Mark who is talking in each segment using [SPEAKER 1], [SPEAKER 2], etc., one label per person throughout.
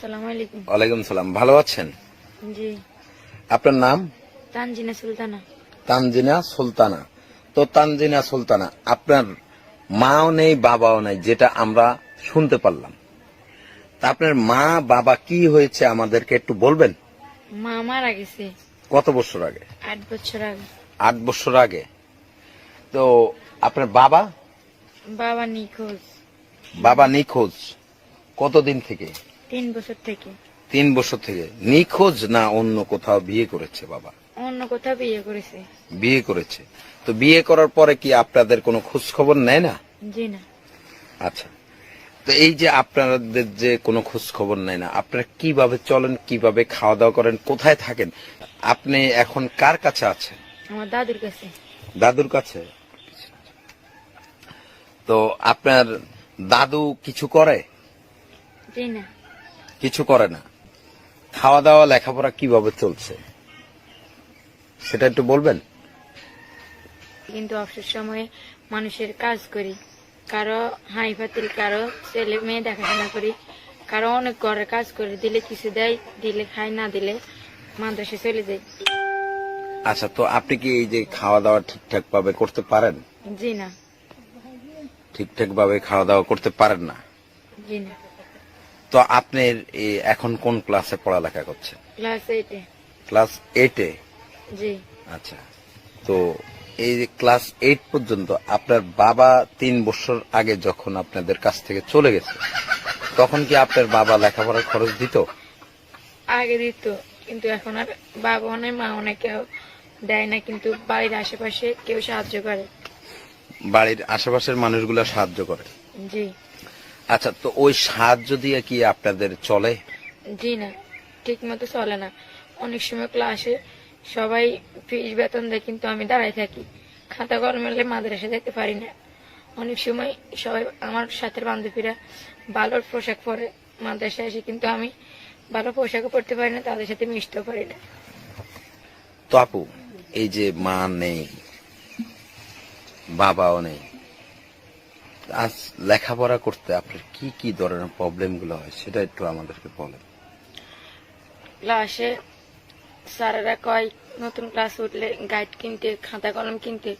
[SPEAKER 1] সালাম আলাইকুম।
[SPEAKER 2] ওয়ালাইকুম সালাম। ভালো আছেন?
[SPEAKER 1] জি।
[SPEAKER 2] আপনার নাম?
[SPEAKER 1] তানজিনা সুলতানা।
[SPEAKER 2] তানজিনা সুলতানা। তো তানজিনা সুলতানা, আপনার মাও নেই বাবাও নেই, যেটা আমরা শুনতে পারলাম। তা আপনার মা বাবা কি হয়েছে আমাদেরকে একটু বলবেন?
[SPEAKER 1] মা মারা গেছে
[SPEAKER 2] কত বছর আগে?
[SPEAKER 1] 8 বছর আগে।
[SPEAKER 2] 8 বছর আগে। তো আপনার বাবা?
[SPEAKER 1] বাবা নিখোঁজ।
[SPEAKER 2] বাবা নিখোঁজ কতদিন থেকে?
[SPEAKER 1] 3 বছর থেকে।
[SPEAKER 2] 3 বছর থেকে নিখোঁজ, না অন্য কোথাও বিয়ে করেছে বাবা?
[SPEAKER 1] অন্য কোথাও বিয়ে করেছে।
[SPEAKER 2] বিয়ে করেছে। তো বিয়ে করার পরে কি আপনাদের কোনো খোঁজ খবর নেয় না?
[SPEAKER 1] জি না।
[SPEAKER 2] আচ্ছা। তো এই যে আপনাদের যে কোনো খোঁজ খবর নেয় না, আপনারা কিভাবে চলেন, কিভাবে খাওয়া দাওয়া করেন, কোথায় থাকেন? আপনি এখন কার কাছে আছেন?
[SPEAKER 1] আমার দাদুর কাছে।
[SPEAKER 2] দাদুর কাছে। তো আপনার দাদু কিছু করে?
[SPEAKER 1] জি না।
[SPEAKER 2] কিছু করে না। খাওয়া দাওয়া লেখাপড়া কিভাবে চলছে সেটা একটু বলবেন?
[SPEAKER 1] কিন্তু অবসর সময়ে মানুষের কাজ করি, কারো হাই পাতিল, কারো ছেলে মেয়ে দেখাশোনা করি, কারো অনেক ঘরের কাজ করে, দিলে কিছু দেয়, দিলে খাই, না দিলে মাদ্রাসে চলে যাই।
[SPEAKER 2] আচ্ছা, তো আপনি কি এই যে খাওয়া দাওয়া ঠিকঠাক ভাবে করতে পারেন?
[SPEAKER 1] জি না।
[SPEAKER 2] ঠিকঠাক ভাবে খাওয়া দাওয়া করতে পারেন না?
[SPEAKER 1] জি না।
[SPEAKER 2] তো আপনি এখন কোন ক্লাসে পড়ালেখা করছেন?
[SPEAKER 1] ক্লাস 8-এ।
[SPEAKER 2] ক্লাস 8-এ?
[SPEAKER 1] জি।
[SPEAKER 2] আচ্ছা। তো এই যে ক্লাস 8 পর্যন্ত আপনার বাবা 3 বছর আগে যখন আপনাদের কাছ থেকে চলে গেছে, তখন কি আপনার বাবা লেখাপড়ার খরচ দিত?
[SPEAKER 1] আগে দিত, কিন্তু এখন আর বাবা অনেক মা অনেক কেউ দেয় না, কিন্তু বাড়ির আশেপাশে কেউ সাহায্য করে।
[SPEAKER 2] বাড়ির আশেপাশের মানুষগুলো সাহায্য করে?
[SPEAKER 1] জি।
[SPEAKER 2] আচ্ছা, তো ওই সাহায্য দিয়ে কি আপনাদের চলে?
[SPEAKER 1] জি না, ঠিক মতো চলে না। অনেক সময় ক্লাসে সবাই ফিস বেতন দেয়, কিন্তু আমি দাঁড়াই থাকি, খাতা কলম মেলে মাদ্রাসা যেতে পারি না। অনেক সময় সবাই আমার সাথে বান্ধবীরা ভালো পোশাক পরে মাদ্রাসায় আসে, কিন্তু আমি ভালো পোশাকও পরতে পারি না, তাদের সাথে মিশতেও পারি না।
[SPEAKER 2] তো আপু, এই যে মা নেই বাবাও নেই, আজ লেখাপড়া করতে আপনার কি কি ধরনের প্রবলেম গুলো হয় সেটা একটু আমাদেরকে বলেন।
[SPEAKER 1] ক্লাসে স্যারেরা কয় নতুন ক্লাস উঠলে গাইড কিনতে, খাতা কলম কিনতে,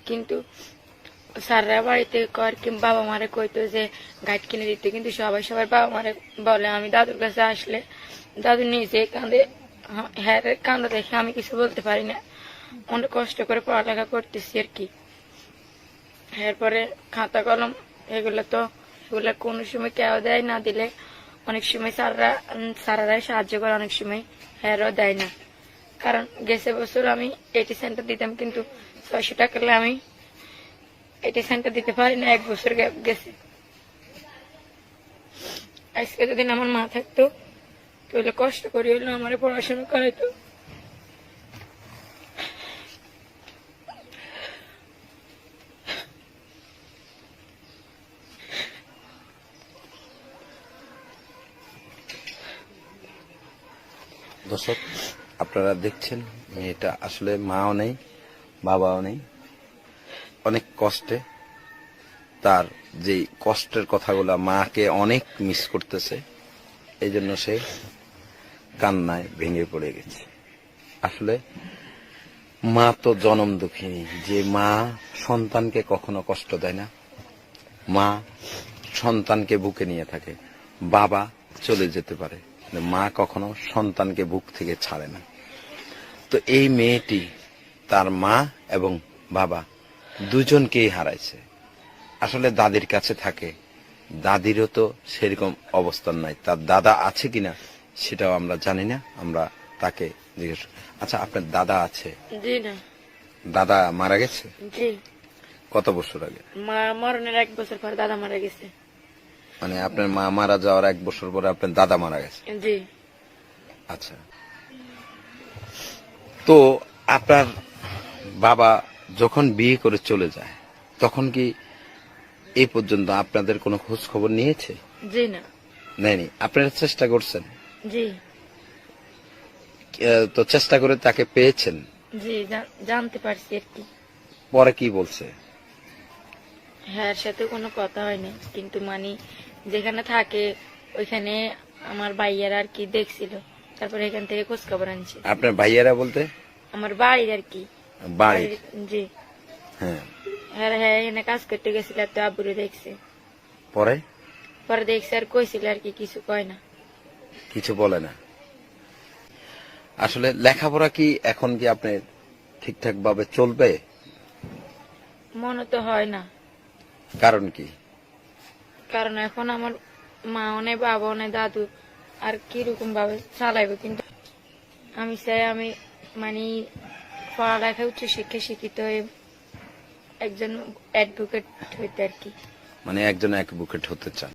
[SPEAKER 1] কিন্তু স্যাররা বাড়িতে কয় কি বাবা মারে কইতো যে গাইড কিনে দিতে, কিন্তু সবাই সবার বাবা মারে বলে। আমি দাদুর কাছে আসলে দাদু নিজে কাঁদে, হ্যাঁ কান্দা দেখে আমি কিছু বলতে পারি না। অনেক কষ্ট করে পড়ালেখা করতেছি আর কি। এরপরে খাতা কলম এগুলো কোনো সময় কেউ দেয়, না দিলে অনেক সময় স্যাররাই সাহায্য করে, অনেক সময় হ্যারও দেয় না। কারণ গেছে বছর আমি 80 সেন্টার দিতাম, কিন্তু 600 টাকা আমি 80 সেন্টার দিতে পারি না, 1 বছর গ্যাপ গেছে। আজকে যদি আমার মা থাকতো তাহলে কষ্ট করে হইলো আমার পড়াশোনা করাইতো।
[SPEAKER 2] দর্শক, আপনারা দেখছেন মেয়েটা আসলে মাও নেই বাবাও নেই, অনেক কষ্টে, তার যে কষ্টের কথাগুলো মাকে অনেক মিস করতেছে, এই জন্য সে কান্নায় ভেঙে পড়ে গেছে। আসলে মা তো জনম দুঃখিনী, যে মা সন্তানকে কখনো কষ্ট দেয় না, মা সন্তানকে বুকে নিয়ে থাকে। বাবা চলে যেতে পারে, মা কখনো সন্তানকে বুক থেকে ছাড়ে না। তো এই মেয়েটি তার মা এবং বাবা দুজনকেই হারাইছে। আসলে দাদির কাছে থাকে, দাদিরও তো সেরকম অবস্থান নাই, তার দাদা আছে কিনা সেটাও আমরা জানি না, আমরা তাকে জিজ্ঞেস। আচ্ছা, আপনার দাদা আছে?
[SPEAKER 1] জি না।
[SPEAKER 2] দাদা মারা গেছে?
[SPEAKER 1] জি।
[SPEAKER 2] কত বছর আগে?
[SPEAKER 1] মা মরণের 1 বছর পর দাদা মারা গেছে।
[SPEAKER 2] মানে আপনার মা মারা যাওয়ার 1 বছর পরে আপনার দাদা মারা গেছে?
[SPEAKER 1] জি।
[SPEAKER 2] আচ্ছা। তো আপনার বাবা যখন বিয়ে করে চলে যায়, তখন কি এই পর্যন্ত আপনাদের কোনো খোঁজ খবর নিয়েছে?
[SPEAKER 1] জি না।
[SPEAKER 2] নেয়নি। আপনারা চেষ্টা করছেন?
[SPEAKER 1] জি।
[SPEAKER 2] তো চেষ্টা করে তাকে পেয়েছেন?
[SPEAKER 1] জি, জানতে পারছি আর কি।
[SPEAKER 2] পরে কি বলছে?
[SPEAKER 1] হ্যাঁ, সাথে কোনো কথা হয়নি, কিন্তু যেখানে থাকে ওইখানে আমার ভাইয়ার আর কি দেখছিল, তারপরে এখান থেকে খোঁজ খবর আনছি।
[SPEAKER 2] আপনার ভাইয়েরা বলতে?
[SPEAKER 1] আমার বাড়ির আর কি।
[SPEAKER 2] বাড়ির?
[SPEAKER 1] জি।
[SPEAKER 2] হ্যাঁ।
[SPEAKER 1] হ্যাঁ হ্যাঁ, এখানে কাজ করতে গেছিল, তো আব্বুরে দেখছে।
[SPEAKER 2] পরে?
[SPEAKER 1] পরে দেখছে আর কইছিল আর কি, কিছু কয় না।
[SPEAKER 2] কিছু বলে না। আসলে লেখাপড়া কি এখন কি আপনি ঠিকঠাক ভাবে চলবে?
[SPEAKER 1] মনে তো হয় না।
[SPEAKER 2] কারণ কি?
[SPEAKER 1] কারণ এখন আমার মা নেই, বাবাও নেই, দাদু আর কিরকম ভাবে চালাইবে। কিন্তু আমি চাই আমি মানে পড়ালেখা উচ্চ শিক্ষা শিক্ষিত হয়ে একজন অ্যাডভোকেট হইতে আর কি।
[SPEAKER 2] মানে একজন অ্যাডভোকেট হতে চান?